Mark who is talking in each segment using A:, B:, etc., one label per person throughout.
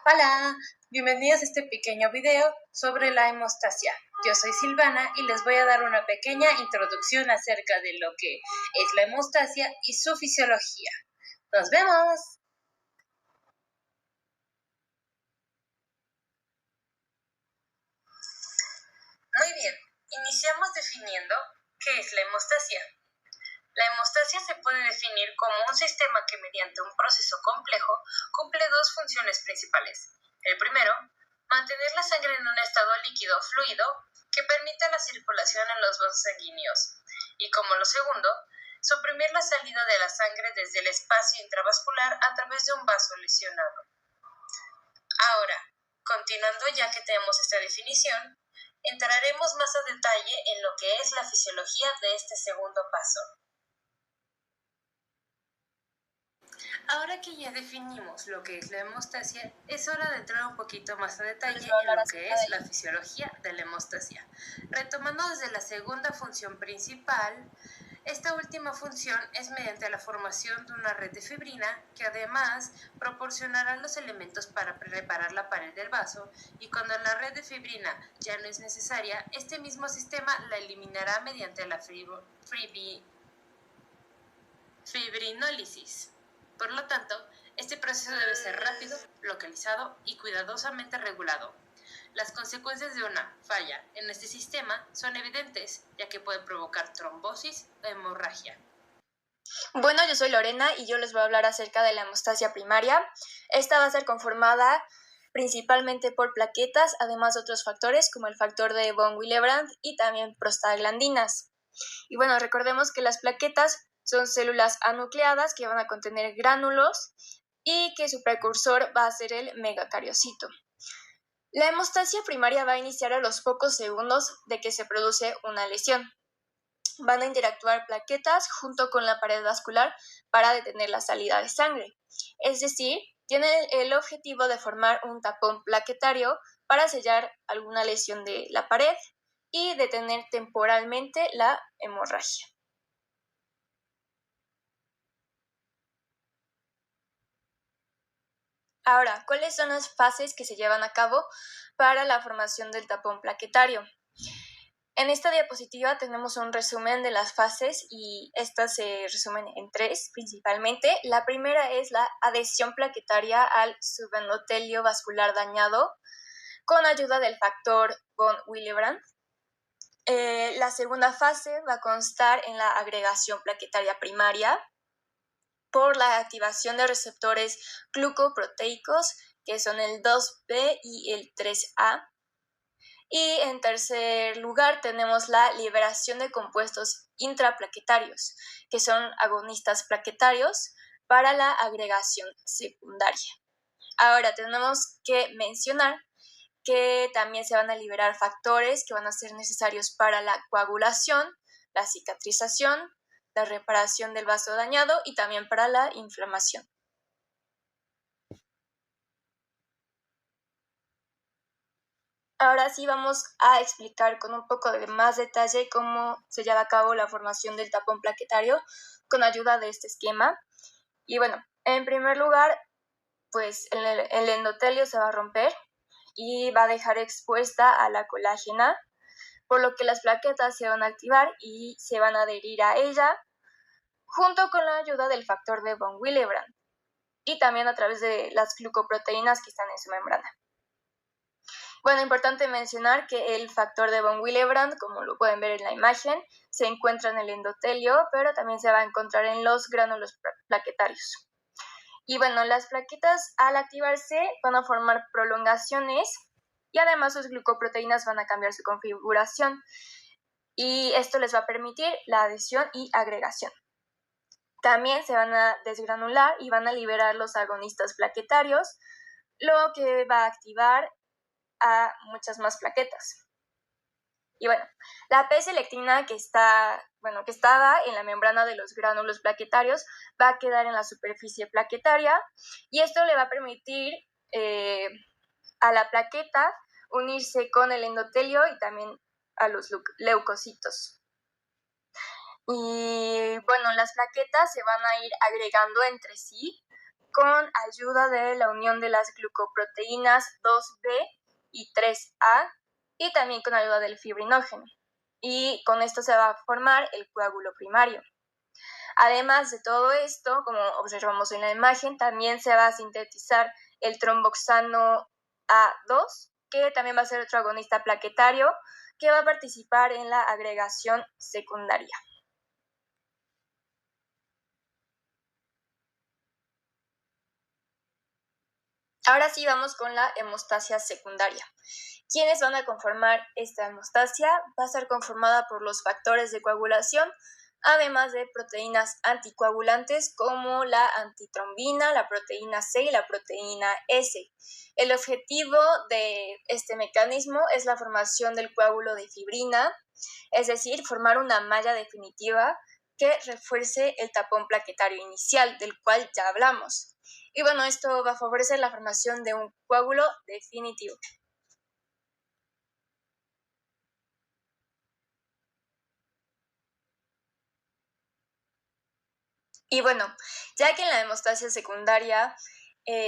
A: Hola, bienvenidos a este pequeño video sobre la hemostasia. Yo soy Silvana y les voy a dar una pequeña introducción acerca de lo que es la hemostasia y su fisiología. ¡Nos vemos! Muy bien, iniciamos definiendo qué es la hemostasia. La hemostasia se puede definir como un sistema que mediante un proceso complejo cumple dos funciones principales. El primero, mantener la sangre en un estado líquido fluido que permita la circulación en los vasos sanguíneos. Y como lo segundo, suprimir la salida de la sangre desde el espacio intravascular a través de un vaso lesionado. Ahora, continuando ya que tenemos esta definición, entraremos más a detalle en lo que es la fisiología de este segundo paso. Ahora que ya definimos lo que es la hemostasia, es hora de entrar un poquito más a detalle en lo que es la fisiología de la hemostasia. Retomando desde la segunda función principal, esta última función es mediante la formación de una red de fibrina que además proporcionará los elementos para reparar la pared del vaso, y cuando la red de fibrina ya no es necesaria, este mismo sistema la eliminará mediante la fibrinólisis. Por lo tanto, este proceso debe ser rápido, localizado y cuidadosamente regulado. Las consecuencias de una falla en este sistema son evidentes, ya que puede provocar trombosis o hemorragia.
B: Bueno, yo soy Lorena y yo les voy a hablar acerca de la hemostasia primaria. Esta va a ser conformada principalmente por plaquetas, además de otros factores como el factor de von Willebrand y también prostaglandinas. Y bueno, recordemos que las plaquetas son células anucleadas que van a contener gránulos y que su precursor va a ser el megacariocito. La hemostasia primaria va a iniciar a los pocos segundos de que se produce una lesión. Van a interactuar plaquetas junto con la pared vascular para detener la salida de sangre. Es decir, tiene el objetivo de formar un tapón plaquetario para sellar alguna lesión de la pared y detener temporalmente la hemorragia. Ahora, ¿cuáles son las fases que se llevan a cabo para la formación del tapón plaquetario? En esta diapositiva tenemos un resumen de las fases y estas se resumen en tres principalmente. La primera es la adhesión plaquetaria al subendotelio vascular dañado con ayuda del factor von Willebrand. La segunda fase va a constar en la agregación plaquetaria primaria por la activación de receptores glucoproteicos, que son el 2B y el 3A. Y en tercer lugar tenemos la liberación de compuestos intraplaquetarios, que son agonistas plaquetarios para la agregación secundaria. Ahora tenemos que mencionar que también se van a liberar factores que van a ser necesarios para la coagulación, la cicatrización, la reparación del vaso dañado y también para la inflamación. Ahora sí vamos a explicar con un poco de más detalle cómo se lleva a cabo la formación del tapón plaquetario con ayuda de este esquema. Y bueno, en primer lugar, pues el endotelio se va a romper y va a dejar expuesta a la colágena, por lo que las plaquetas se van a activar y se van a adherir a ella junto con la ayuda del factor de von Willebrand y también a través de las glucoproteínas que están en su membrana. Bueno, importante mencionar que el factor de von Willebrand, como lo pueden ver en la imagen, se encuentra en el endotelio, pero también se va a encontrar en los gránulos plaquetarios. Y bueno, las plaquetas al activarse van a formar prolongaciones y además sus glucoproteínas van a cambiar su configuración y esto les va a permitir la adhesión y agregación. También se van a desgranular y van a liberar los agonistas plaquetarios, lo que va a activar a muchas más plaquetas. Y bueno, la P-selectina que estaba en la membrana de los gránulos plaquetarios va a quedar en la superficie plaquetaria y esto le va a permitir a la plaqueta unirse con el endotelio y también a los leucocitos. Y bueno, las plaquetas se van a ir agregando entre sí con ayuda de la unión de las glucoproteínas 2B y 3A y también con ayuda del fibrinógeno. Y con esto se va a formar el coágulo primario. Además de todo esto, como observamos en la imagen, también se va a sintetizar el tromboxano A2, que también va a ser otro agonista plaquetario, que va a participar en la agregación secundaria. Ahora sí vamos con la hemostasia secundaria. ¿Quiénes van a conformar esta hemostasia? Va a ser conformada por los factores de coagulación, además de proteínas anticoagulantes como la antitrombina, la proteína C y la proteína S. El objetivo de este mecanismo es la formación del coágulo de fibrina, es decir, formar una malla definitiva que refuerce el tapón plaquetario inicial, del cual ya hablamos. Y bueno, esto va a favorecer la formación de un coágulo definitivo. Y bueno, ya que en la hemostasia secundaria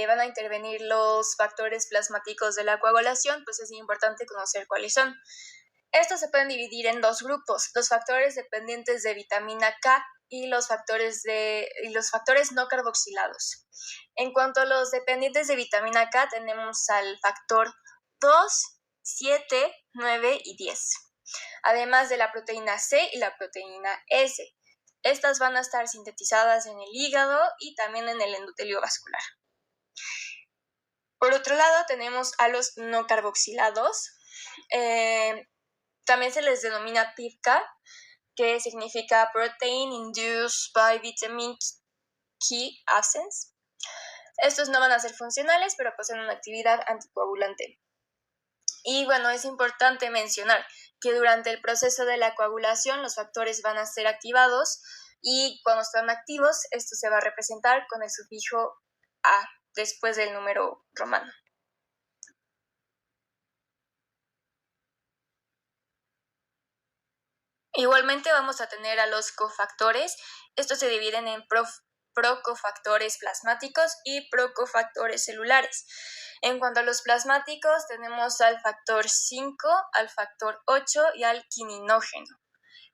B: van a intervenir los factores plasmáticos de la coagulación, pues es importante conocer cuáles son. Estos se pueden dividir en dos grupos, los factores dependientes de vitamina K y los factores no carboxilados. En cuanto a los dependientes de vitamina K, tenemos al factor 2, 7, 9 y 10, además de la proteína C y la proteína S. Estas van a estar sintetizadas en el hígado y también en el endotelio vascular. Por otro lado, tenemos a los no carboxilados. También se les denomina PIVK, que significa Protein Induced by Vitamin Key Absence. Estos no van a ser funcionales, pero poseen una actividad anticoagulante. Y bueno, es importante mencionar que durante el proceso de la coagulación los factores van a ser activados y cuando están activos esto se va a representar con el sufijo A después del número romano. Igualmente vamos a tener a los cofactores. Estos se dividen en procofactores plasmáticos y procofactores celulares. En cuanto a los plasmáticos, tenemos al factor 5, al factor 8 y al quininógeno.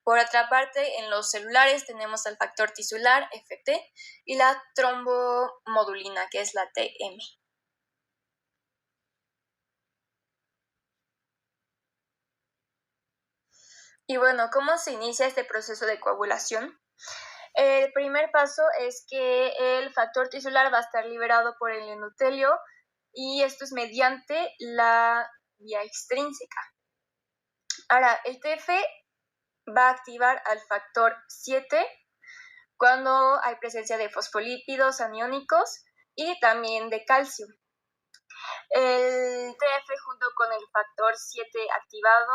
B: Por otra parte, en los celulares tenemos al factor tisular, FT, y la trombomodulina, que es la TM. Y bueno, ¿cómo se inicia este proceso de coagulación? El primer paso es que el factor tisular va a estar liberado por el endotelio y esto es mediante la vía extrínseca. Ahora, el TF va a activar al factor 7 cuando hay presencia de fosfolípidos aniónicos y también de calcio. El TF junto con el factor 7 activado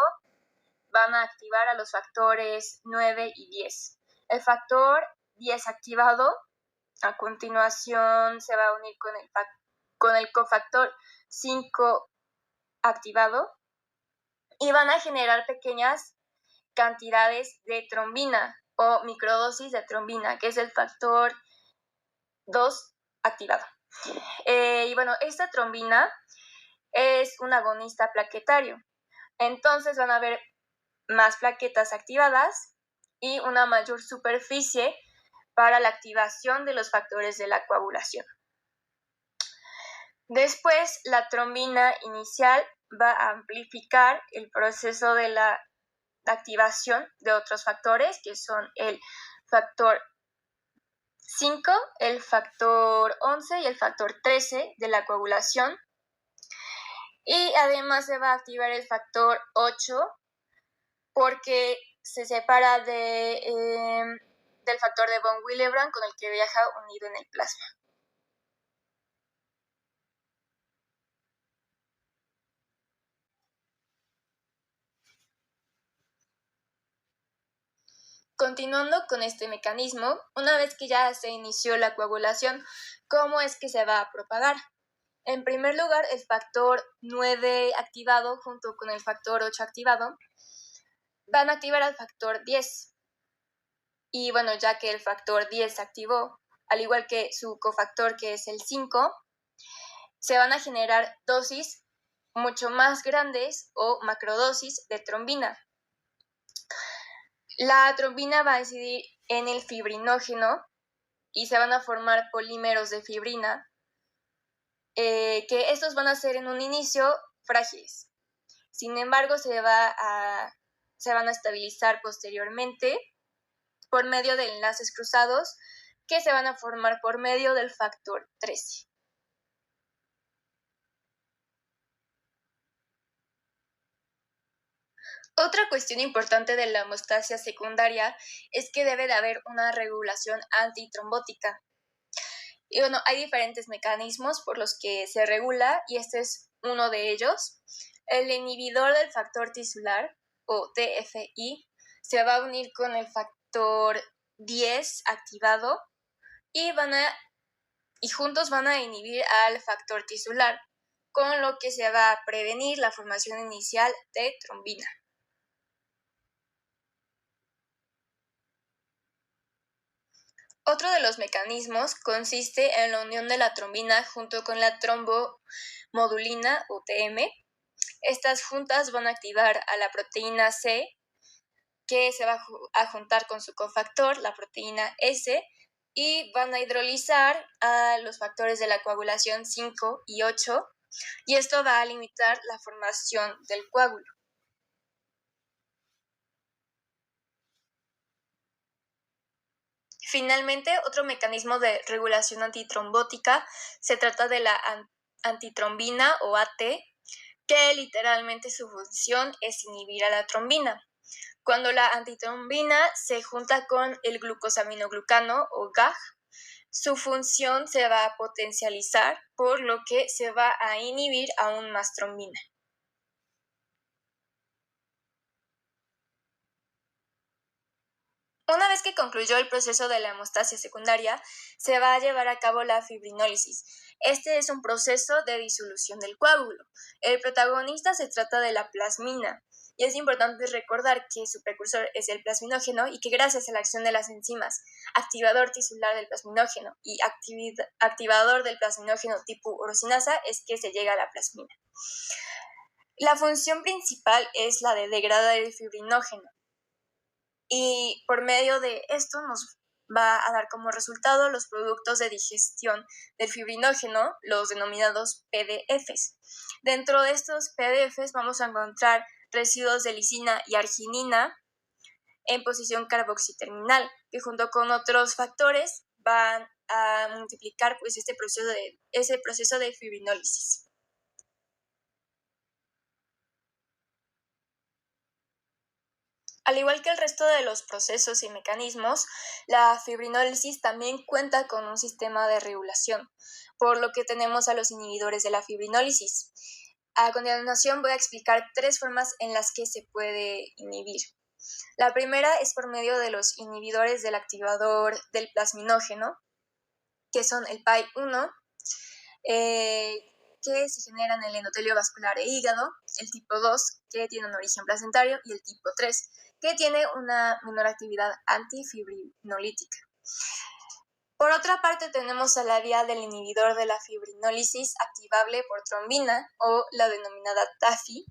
B: van a activar a los factores 9 y 10. El factor 10 activado a continuación se va a unir con el cofactor 5 activado y van a generar pequeñas cantidades de trombina o microdosis de trombina, que es el factor 2 activado. Y bueno, esta trombina es un agonista plaquetario. Entonces van a haber más plaquetas activadas y una mayor superficie para la activación de los factores de la coagulación. Después, la trombina inicial va a amplificar el proceso de la activación de otros factores, que son el factor 5, el factor 11 y el factor 13 de la coagulación. Y además se va a activar el factor 8 porque se separa del factor de von Willebrand con el que viaja unido en el plasma. Continuando con este mecanismo, una vez que ya se inició la coagulación, ¿cómo es que se va a propagar? En primer lugar, el factor 9 activado junto con el factor 8 activado van a activar al factor 10. Y bueno, ya que el factor 10 se activó, al igual que su cofactor que es el 5, se van a generar dosis mucho más grandes o macrodosis de trombina. La trombina va a incidir en el fibrinógeno y se van a formar polímeros de fibrina, que estos van a ser en un inicio frágiles. Sin embargo, se van a estabilizar posteriormente por medio de enlaces cruzados que se van a formar por medio del factor 13. Otra cuestión importante de la hemostasia secundaria es que debe de haber una regulación antitrombótica. Y bueno, hay diferentes mecanismos por los que se regula y este es uno de ellos. El inhibidor del factor tisular o TFI se va a unir con el factor 10 activado y juntos van a inhibir al factor tisular, con lo que se va a prevenir la formación inicial de trombina. Otro de los mecanismos consiste en la unión de la trombina junto con la trombomodulina o TM. Estas juntas van a activar a la proteína C, que se va a juntar con su cofactor, la proteína S, y van a hidrolizar a los factores de la coagulación 5 y 8, y esto va a limitar la formación del coágulo. Finalmente, otro mecanismo de regulación antitrombótica se trata de la antitrombina o AT, que literalmente su función es inhibir a la trombina. Cuando la antitrombina se junta con el glucosaminoglucano o GAG, su función se va a potencializar, por lo que se va a inhibir aún más trombina. Una vez que concluyó el proceso de la hemostasia secundaria, se va a llevar a cabo la fibrinólisis. Este es un proceso de disolución del coágulo. El protagonista se trata de la plasmina, y es importante recordar que su precursor es el plasminógeno y que gracias a la acción de las enzimas activador tisular del plasminógeno y activador del plasminógeno tipo urosinasa es que se llega a la plasmina. La función principal es la de degradar el fibrinógeno. Y por medio de esto nos va a dar como resultado los productos de digestión del fibrinógeno, los denominados PDFs. Dentro de estos PDFs vamos a encontrar residuos de lisina y arginina en posición carboxiterminal, que junto con otros factores van a multiplicar pues, ese proceso de fibrinólisis. Al igual que el resto de los procesos y mecanismos, la fibrinólisis también cuenta con un sistema de regulación, por lo que tenemos a los inhibidores de la fibrinólisis. A continuación voy a explicar 3 formas en las que se puede inhibir. La primera es por medio de los inhibidores del activador del plasminógeno, que son el PAI-1, que se generan en el endotelio vascular e hígado, el tipo 2, que tiene un origen placentario, y el tipo 3, que tiene una menor actividad antifibrinolítica. Por otra parte, tenemos a la vía del inhibidor de la fibrinólisis activable por trombina, o la denominada TAFI.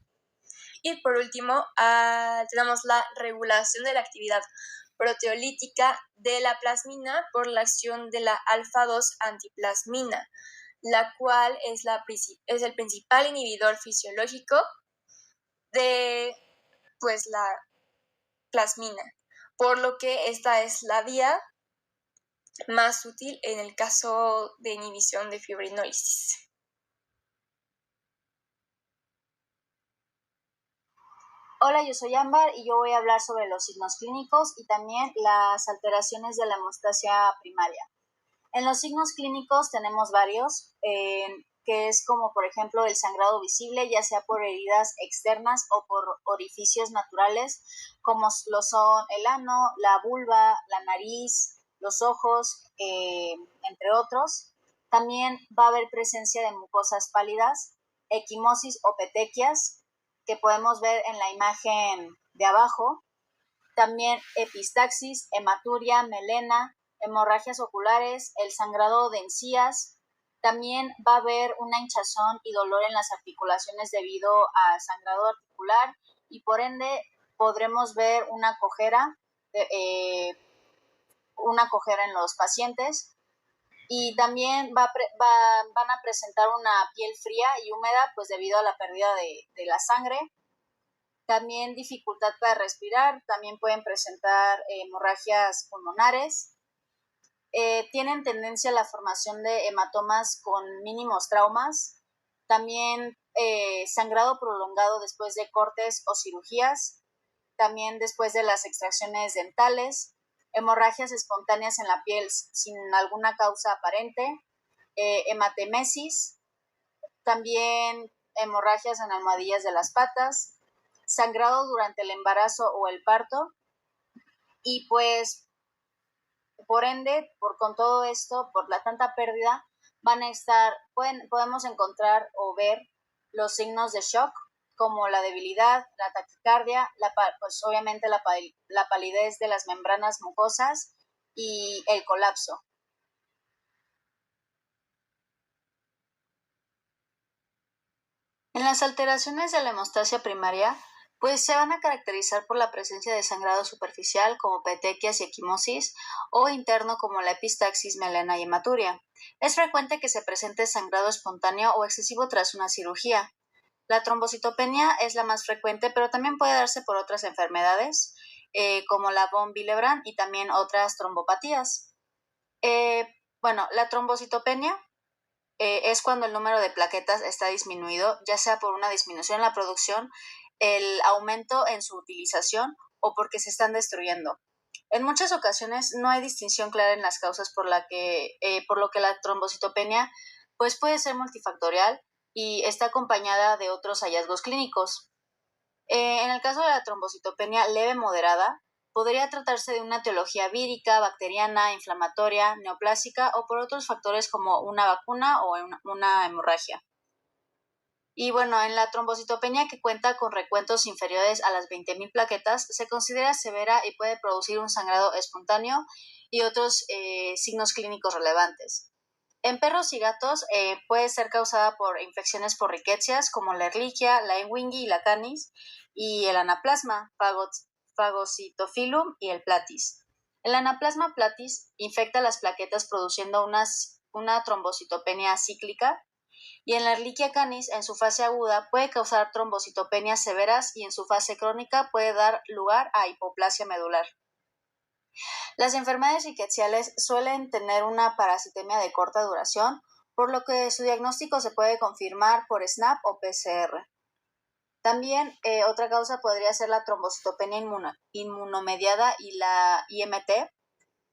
B: Y por último, tenemos la regulación de la actividad proteolítica de la plasmina por la acción de la alfa-2 antiplasmina, la cual es el principal inhibidor fisiológico de pues, la plasmina, por lo que esta es la vía más útil en el caso de inhibición de fibrinólisis.
C: Hola, yo soy Ámbar y yo voy a hablar sobre los signos clínicos y también las alteraciones de la hemostasia primaria. En los signos clínicos tenemos varios, que es como por ejemplo el sangrado visible, ya sea por heridas externas o por orificios naturales, como lo son el ano, la vulva, la nariz, los ojos, entre otros. También va a haber presencia de mucosas pálidas, equimosis o petequias, que podemos ver en la imagen de abajo. También epistaxis, hematuria, melena, hemorragias oculares, el sangrado de encías. También va a haber una hinchazón y dolor en las articulaciones debido a sangrado articular y por ende podremos ver una cojera en los pacientes. Y también van a presentar una piel fría y húmeda pues debido a la pérdida de la sangre. También dificultad para respirar, también pueden presentar hemorragias pulmonares. Tienen tendencia a la formación de hematomas con mínimos traumas. También sangrado prolongado después de cortes o cirugías. También después de las extracciones dentales. Hemorragias espontáneas en la piel sin alguna causa aparente. Hematemesis. También hemorragias en almohadillas de las patas. Sangrado durante el embarazo o el parto. Y pues por ende, con todo esto, por la tanta pérdida, podemos encontrar o ver los signos de shock, como la debilidad, la taquicardia, pues obviamente la palidez de las membranas mucosas y el colapso. En las alteraciones de la hemostasia primaria, pues se van a caracterizar por la presencia de sangrado superficial como petequias y equimosis o interno como la epistaxis, melena y hematuria. Es frecuente que se presente sangrado espontáneo o excesivo tras una cirugía. La trombocitopenia es la más frecuente, pero también puede darse por otras enfermedades como la von Willebrand y también otras trombopatías. La trombocitopenia es cuando el número de plaquetas está disminuido, ya sea por una disminución en la producción, el aumento en su utilización o porque se están destruyendo. En muchas ocasiones no hay distinción clara en las causas por lo que la trombocitopenia pues puede ser multifactorial y está acompañada de otros hallazgos clínicos. En el caso de la trombocitopenia leve moderada, podría tratarse de una etiología vírica, bacteriana, inflamatoria, neoplásica o por otros factores como una vacuna o una hemorragia. Y bueno, en la trombocitopenia que cuenta con recuentos inferiores a las 20.000 plaquetas, se considera severa y puede producir un sangrado espontáneo y otros signos clínicos relevantes. En perros y gatos puede ser causada por infecciones por riquecias como la Ehrlichia, la Ewingi y la Canis, y el anaplasma, Phagocytophilum y el Platis. El anaplasma platis infecta las plaquetas produciendo una trombocitopenia cíclica, y en la Ehrlichia canis, en su fase aguda, puede causar trombocitopenias severas y en su fase crónica puede dar lugar a hipoplasia medular. Las enfermedades rickettsiales suelen tener una parasitemia de corta duración, por lo que su diagnóstico se puede confirmar por SNAP o PCR. También otra causa podría ser la trombocitopenia inmunomediada y la IMT.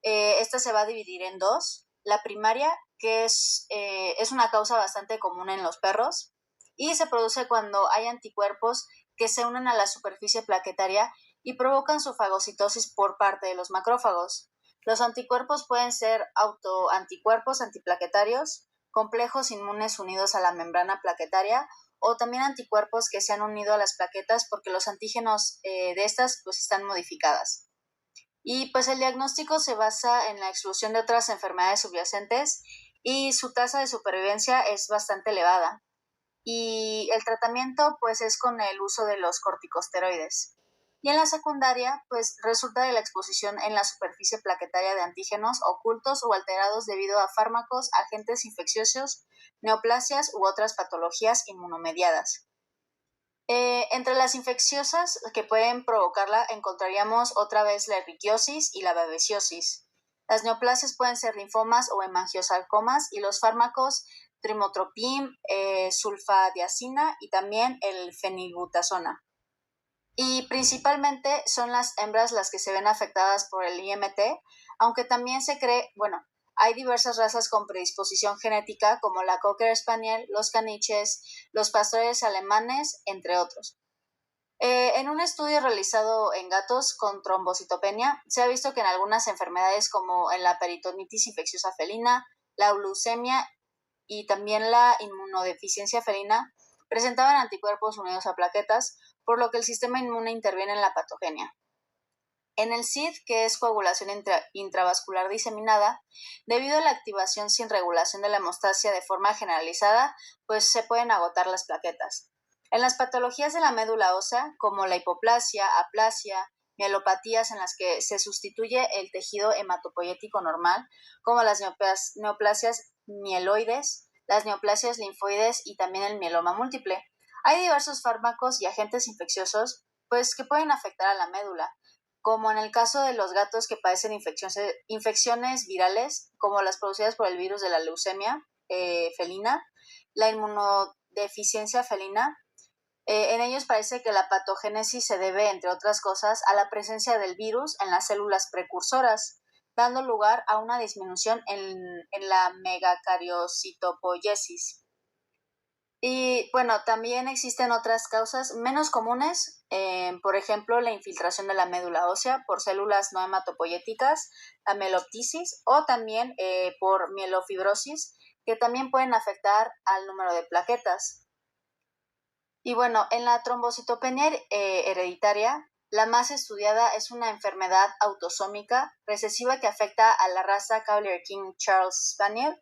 C: Esta se va a dividir en dos. La primaria, que es una causa bastante común en los perros y se produce cuando hay anticuerpos que se unen a la superficie plaquetaria y provocan su fagocitosis por parte de los macrófagos. Los anticuerpos pueden ser autoanticuerpos antiplaquetarios, complejos inmunes unidos a la membrana plaquetaria o también anticuerpos que se han unido a las plaquetas porque los antígenos de estas pues están modificadas. Y pues el diagnóstico se basa en la exclusión de otras enfermedades subyacentes y su tasa de supervivencia es bastante elevada. Y el tratamiento pues es con el uso de los corticosteroides. Y en la secundaria pues resulta de la exposición en la superficie plaquetaria de antígenos ocultos o alterados debido a fármacos, agentes infecciosos, neoplasias u otras patologías inmunomediadas. Entre las infecciosas que pueden provocarla encontraríamos otra vez la erliquiosis y la babesiosis. Las neoplasias pueden ser linfomas o hemangiosarcomas y los fármacos trimotropin, sulfadiazina y también el fenilbutazona. Y principalmente son las hembras las que se ven afectadas por el IMT, aunque también se cree, hay diversas razas con predisposición genética como la Cocker Spaniel, los caniches, los pastores alemanes, entre otros. En un estudio realizado en gatos con trombocitopenia, se ha visto que en algunas enfermedades como en la peritonitis infecciosa felina, la leucemia y también la inmunodeficiencia felina presentaban anticuerpos unidos a plaquetas, por lo que el sistema inmune interviene en la patogenia. En el SID, que es coagulación intravascular diseminada, debido a la activación sin regulación de la hemostasia de forma generalizada, pues se pueden agotar las plaquetas. En las patologías de la médula ósea, como la hipoplasia, aplasia, mielopatías en las que se sustituye el tejido hematopoyético normal, como las neoplasias mieloides, las neoplasias linfoides y también el mieloma múltiple. Hay diversos fármacos y agentes infecciosos pues, que pueden afectar a la médula, como en el caso de los gatos que padecen infecciones virales, como las producidas por el virus de la leucemia felina, la inmunodeficiencia felina. En ellos parece que la patogénesis se debe, entre otras cosas, a la presencia del virus en las células precursoras, dando lugar a una disminución en la megacariocitopoiesis. Y bueno, también existen otras causas menos comunes, por ejemplo, la infiltración de la médula ósea por células no hematopoyéticas, la mieloptisis, o también por mielofibrosis, que también pueden afectar al número de plaquetas. Y bueno, en la trombocitopenia hereditaria, la más estudiada es una enfermedad autosómica recesiva que afecta a la raza Cavalier King Charles Spaniel,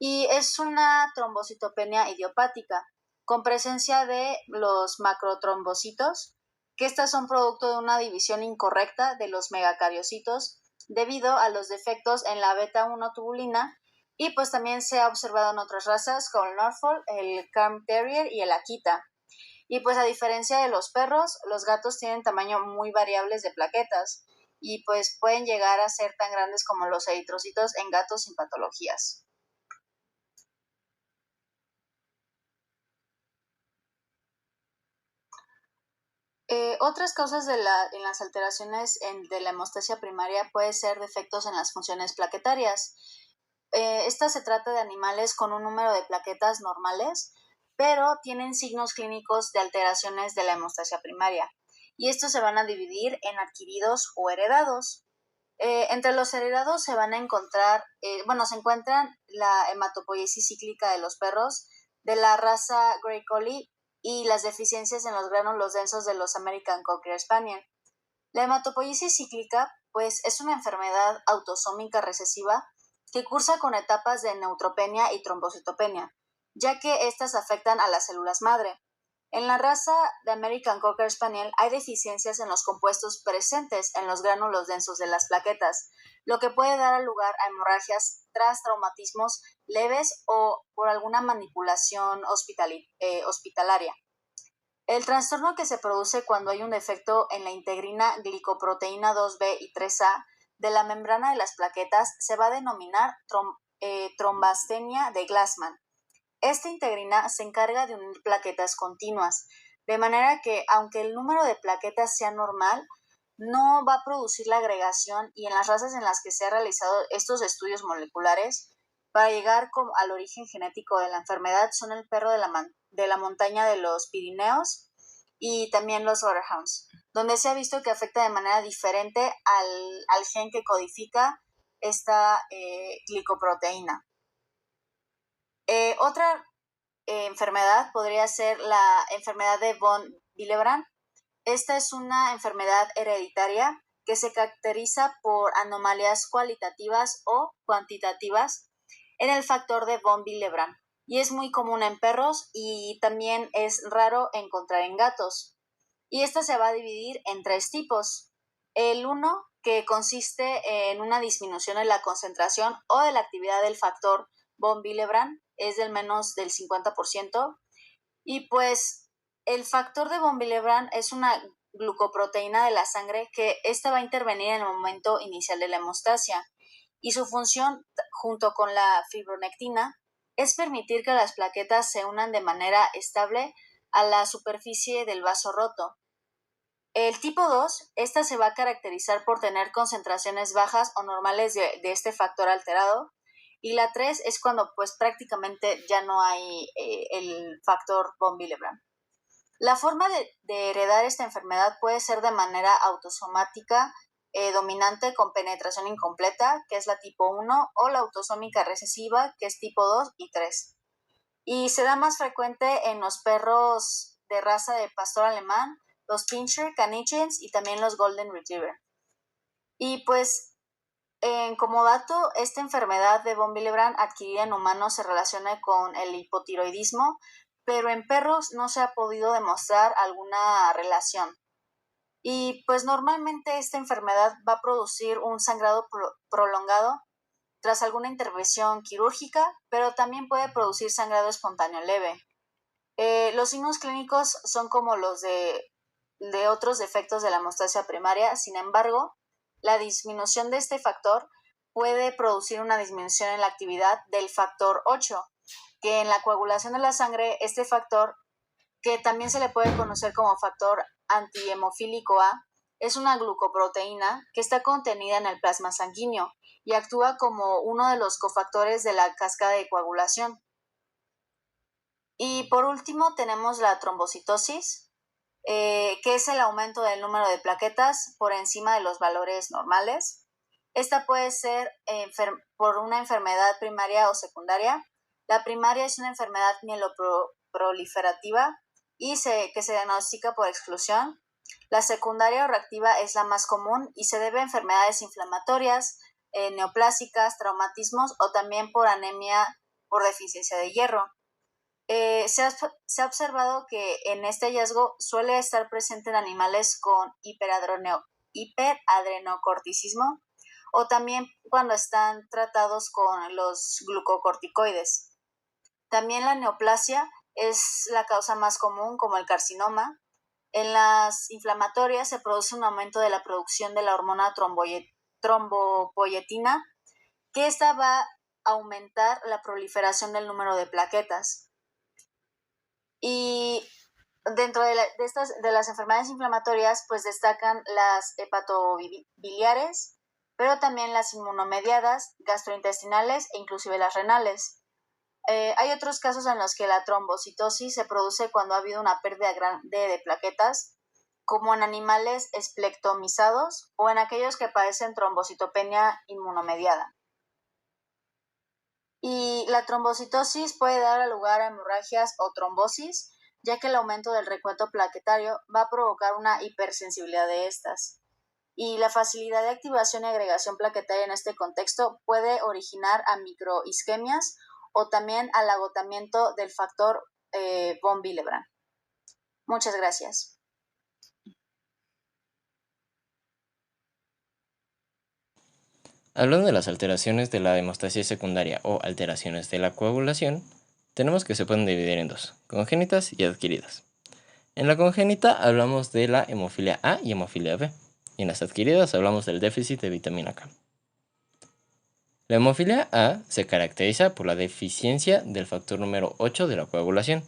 C: y es una trombocitopenia idiopática, con presencia de los macrotrombocitos, que estas son producto de una división incorrecta de los megacariocitos debido a los defectos en la beta-1 tubulina, y pues también se ha observado en otras razas como el Norfolk, el Cairn Terrier y el Akita. Y pues a diferencia de los perros, los gatos tienen tamaño muy variables de plaquetas y pues pueden llegar a ser tan grandes como los eritrocitos en gatos sin patologías. Otras causas en las alteraciones de la hemostasia primaria puede ser defectos en las funciones plaquetarias. Esta se trata de animales con un número de plaquetas normales, pero tienen signos clínicos de alteraciones de la hemostasia primaria, y estos se van a dividir en adquiridos o heredados. Entre los heredados se van a encontrar, se encuentran la hematopoiesis cíclica de los perros, de la raza Grey Collie, y las deficiencias en los gránulos densos de los American Cocker Spaniel. La hematopoiesis cíclica, pues, es una enfermedad autosómica recesiva que cursa con etapas de neutropenia y trombocitopenia, ya que estas afectan a las células madre. En la raza de American Cocker Spaniel hay deficiencias en los compuestos presentes en los gránulos densos de las plaquetas, lo que puede dar lugar a hemorragias tras traumatismos leves o por alguna manipulación hospitalaria. El trastorno que se produce cuando hay un defecto en la integrina glicoproteína 2B y 3A de la membrana de las plaquetas se va a denominar trombastenia de Glassman. Esta integrina se encarga de unir plaquetas continuas, de manera que aunque el número de plaquetas sea normal, no va a producir la agregación, y en las razas en las que se han realizado estos estudios moleculares para llegar al origen genético de la enfermedad son el perro de la montaña de los Pirineos y también los Otterhounds, donde se ha visto que afecta de manera diferente al gen que codifica esta glicoproteína. Otra enfermedad podría ser la enfermedad de von Willebrand. Esta es una enfermedad hereditaria que se caracteriza por anomalías cualitativas o cuantitativas en el factor de von Willebrand, y es muy común en perros y también es raro encontrar en gatos. Y esta se va a dividir en tres tipos. El uno, que consiste en una disminución en la concentración o de la actividad del factor von Willebrand, es del menos del 50%, y pues el factor de von Willebrand es una glucoproteína de la sangre que esta va a intervenir en el momento inicial de la hemostasia, y su función, junto con la fibronectina, es permitir que las plaquetas se unan de manera estable a la superficie del vaso roto. El tipo 2, esta se va a caracterizar por tener concentraciones bajas o normales de este factor alterado, y la 3 es cuando pues prácticamente ya no hay el factor von Willebrand. La forma de heredar esta enfermedad puede ser de manera autosomática dominante con penetración incompleta, que es la tipo 1, o la autosómica recesiva, que es tipo 2 y 3. Y se da más frecuente en los perros de raza de pastor alemán, los Pinscher, Caniches y también los Golden Retriever. Y pues, como dato, esta enfermedad de von Willebrand adquirida en humanos se relaciona con el hipotiroidismo, pero en perros no se ha podido demostrar alguna relación. Y pues normalmente esta enfermedad va a producir un sangrado prolongado tras alguna intervención quirúrgica, pero también puede producir sangrado espontáneo leve. Los signos clínicos son como los de otros defectos de la hemostasia primaria. Sin embargo, la disminución de este factor puede producir una disminución en la actividad del factor 8, que en la coagulación de la sangre, este factor, que también se le puede conocer como factor antihemofílico A, es una glucoproteína que está contenida en el plasma sanguíneo y actúa como uno de los cofactores de la cascada de coagulación. Y por último tenemos la trombocitosis, que es el aumento del número de plaquetas por encima de los valores normales. Esta puede ser por una enfermedad primaria o secundaria. La primaria es una enfermedad mieloproliferativa y que se diagnostica por exclusión. La secundaria o reactiva es la más común y se debe a enfermedades inflamatorias, neoplásicas, traumatismos o también por anemia por deficiencia de hierro. Se ha observado que en este hallazgo suele estar presente en animales con hiperadrenocorticismo o también cuando están tratados con los glucocorticoides. También la neoplasia es la causa más común, como el carcinoma. En las inflamatorias se produce un aumento de la producción de la hormona trombopoyetina, que esta va a aumentar la proliferación del número de plaquetas. Y dentro de las enfermedades inflamatorias, pues destacan las hepatobiliares, pero también las inmunomediadas, gastrointestinales e inclusive las renales. Hay otros casos en los que la trombocitosis se produce cuando ha habido una pérdida grande de plaquetas, como en animales esplectomizados o en aquellos que padecen trombocitopenia inmunomediada. Y la trombocitosis puede dar lugar a hemorragias o trombosis, ya que el aumento del recuento plaquetario va a provocar una hipersensibilidad de estas. Y la facilidad de activación y agregación plaquetaria en este contexto puede originar a microisquemias o también al agotamiento del factor von Willebrand. Muchas gracias.
D: Hablando de las alteraciones de la hemostasia secundaria o alteraciones de la coagulación, tenemos que se pueden dividir en dos, congénitas y adquiridas. En la congénita hablamos de la hemofilia A y hemofilia B, y en las adquiridas hablamos del déficit de vitamina K. La hemofilia A se caracteriza por la deficiencia del factor número 8 de la coagulación,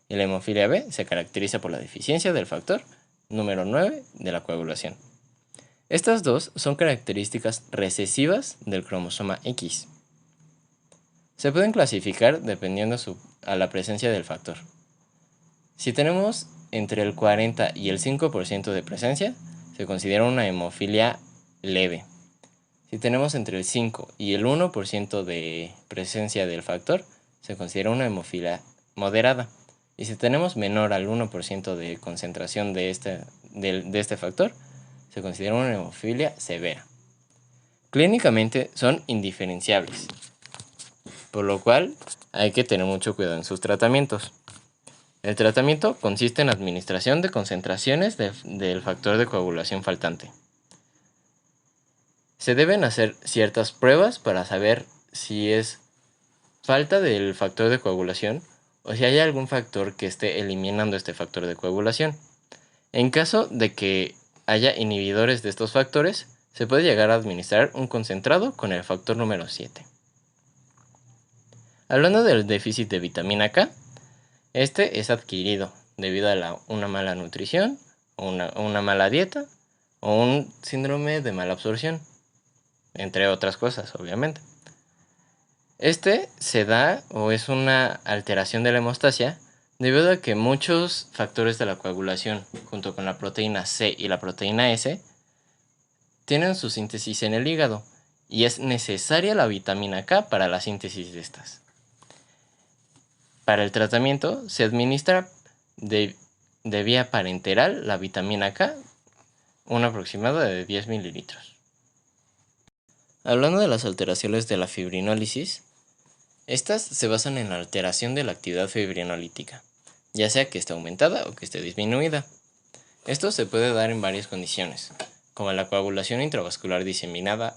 D: y la hemofilia B se caracteriza por la deficiencia del factor número 9 de la coagulación. Estas dos son características recesivas del cromosoma X. Se pueden clasificar dependiendo a la presencia del factor. Si tenemos entre el 40 y el 5% de presencia, se considera una hemofilia leve. Si tenemos entre el 5 y el 1% de presencia del factor, se considera una hemofilia moderada. Y si tenemos menor al 1% de concentración de este factor, se considera una hemofilia severa. Clínicamente son indiferenciables, por lo cual hay que tener mucho cuidado en sus tratamientos. El tratamiento consiste en administración de concentraciones del factor de coagulación faltante. Se deben hacer ciertas pruebas para saber si es falta del factor de coagulación o si hay algún factor que esté eliminando este factor de coagulación. En caso de que haya inhibidores de estos factores, se puede llegar a administrar un concentrado con el factor número 7. Hablando del déficit de vitamina K, este es adquirido debido a una mala nutrición, una mala dieta o un síndrome de mala absorción, entre otras cosas, obviamente. Este se da o es una alteración de la hemostasia debido a que muchos factores de la coagulación, junto con la proteína C y la proteína S, tienen su síntesis en el hígado y es necesaria la vitamina K para la síntesis de estas. Para el tratamiento se administra de vía parenteral la vitamina K, un aproximado de 10 mililitros. Hablando de las alteraciones de la fibrinólisis, estas se basan en la alteración de la actividad fibrinolítica, ya sea que esté aumentada o que esté disminuida. Esto se puede dar en varias condiciones, como la coagulación intravascular diseminada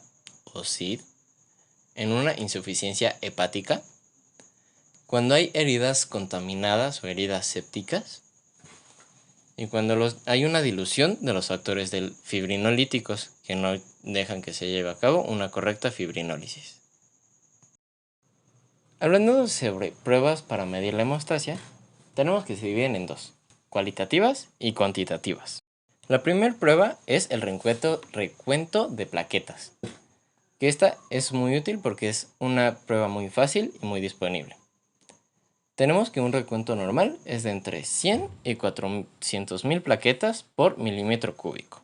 D: o SID, en una insuficiencia hepática, cuando hay heridas contaminadas o heridas sépticas, y cuando hay una dilución de los factores fibrinolíticos que no dejan que se lleve a cabo una correcta fibrinólisis. Hablando sobre pruebas para medir la hemostasia, tenemos que se dividen en dos, cualitativas y cuantitativas. La primera prueba es el recuento de plaquetas, que esta es muy útil porque es una prueba muy fácil y muy disponible. Tenemos que un recuento normal es de entre 100 y 400.000 plaquetas por milímetro cúbico.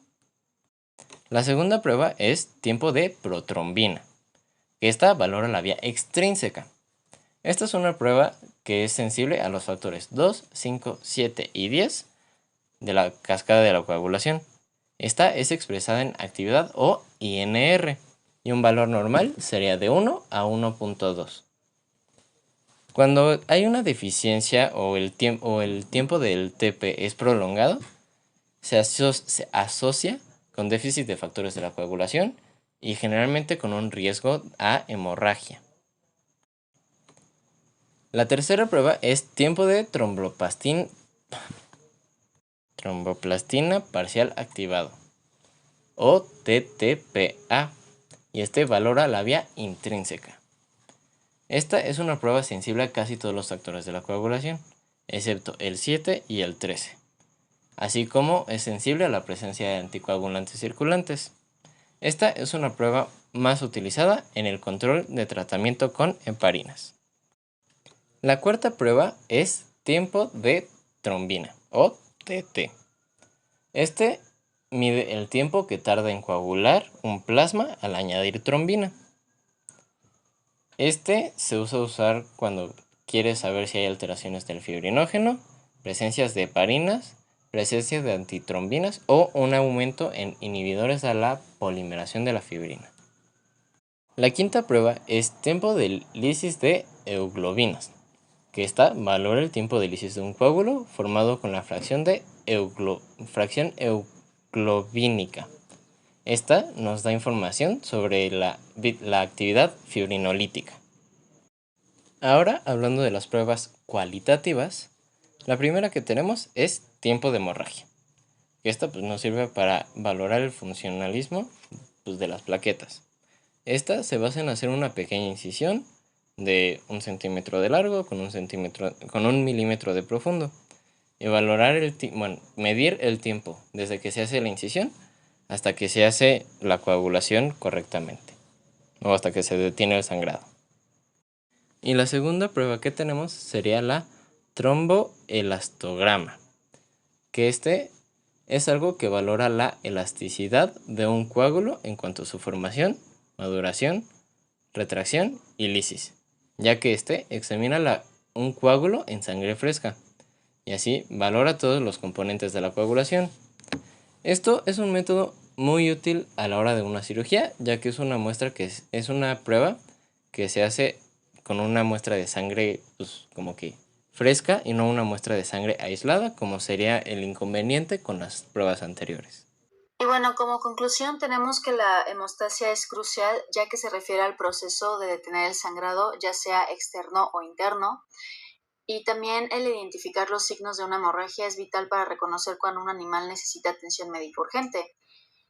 D: La segunda prueba es tiempo de protrombina, que esta valora la vía extrínseca. Esta es una prueba que es sensible a los factores 2, 5, 7 y 10 de la cascada de la coagulación. Esta es expresada en actividad o INR y un valor normal sería de 1 a 1.2. Cuando hay una deficiencia o el tiempo del TP es prolongado, se asocia con déficit de factores de la coagulación y generalmente con un riesgo a hemorragia. La tercera prueba es tiempo de tromboplastina parcial activado o TTPA y este valora la vía intrínseca. Esta es una prueba sensible a casi todos los factores de la coagulación, excepto el 7 y el 13, así como es sensible a la presencia de anticoagulantes circulantes. Esta es una prueba más utilizada en el control de tratamiento con heparinas. La cuarta prueba es tiempo de trombina o TT. Este mide el tiempo que tarda en coagular un plasma al añadir trombina. Este se usa usar cuando quieres saber si hay alteraciones del fibrinógeno, presencias de heparinas, presencia de antitrombinas o un aumento en inhibidores a la polimeración de la fibrina. La quinta prueba es tiempo de lisis de euglobinas, que esta valora el tiempo de lisis de un coágulo formado con la fracción euglobínica. Esta nos da información sobre la actividad fibrinolítica. Ahora, hablando de las pruebas cualitativas, la primera que tenemos es tiempo de hemorragia. Esta nos sirve para valorar el funcionalismo de las plaquetas. Esta se basa en hacer una pequeña incisión de 1 centímetro de largo con 1 milímetro de profundo y valorar medir el tiempo desde que se hace la incisión hasta que se hace la coagulación correctamente o hasta que se detiene el sangrado. Y la segunda prueba que tenemos sería la tromboelastograma, que es algo que valora la elasticidad de un coágulo en cuanto a su formación, maduración, retracción y lisis, ya que examina un coágulo en sangre fresca y así valora todos los componentes de la coagulación. Esto es un método muy útil a la hora de una cirugía, ya que es una muestra es una prueba que se hace con una muestra de sangre como que fresca y no una muestra de sangre aislada, como sería el inconveniente con las pruebas anteriores.
C: Y bueno, como conclusión tenemos que la hemostasia es crucial ya que se refiere al proceso de detener el sangrado, ya sea externo o interno. Y también el identificar los signos de una hemorragia es vital para reconocer cuando un animal necesita atención médica urgente.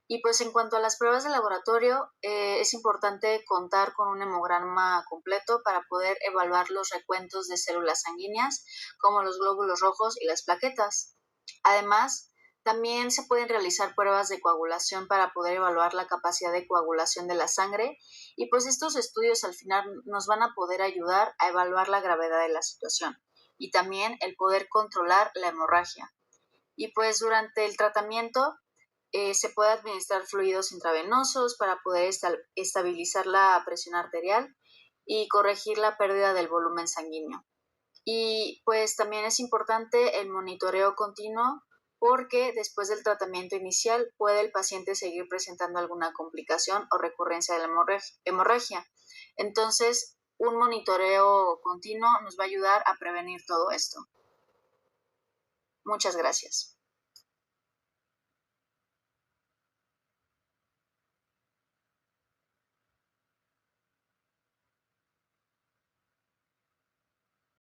C: Y pues en cuanto a las pruebas de laboratorio, es importante contar con un hemograma completo para poder evaluar los recuentos de células sanguíneas, como los glóbulos rojos y las plaquetas. Además, también se pueden realizar pruebas de coagulación para poder evaluar la capacidad de coagulación de la sangre y pues estos estudios al final nos van a poder ayudar a evaluar la gravedad de la situación y también el poder controlar la hemorragia. Y pues durante el tratamiento Se puede administrar fluidos intravenosos para poder estabilizar la presión arterial y corregir la pérdida del volumen sanguíneo. Y pues también es importante el monitoreo continuo porque después del tratamiento inicial puede el paciente seguir presentando alguna complicación o recurrencia de la hemorragia. Entonces, un monitoreo continuo nos va a ayudar a prevenir todo esto. Muchas gracias.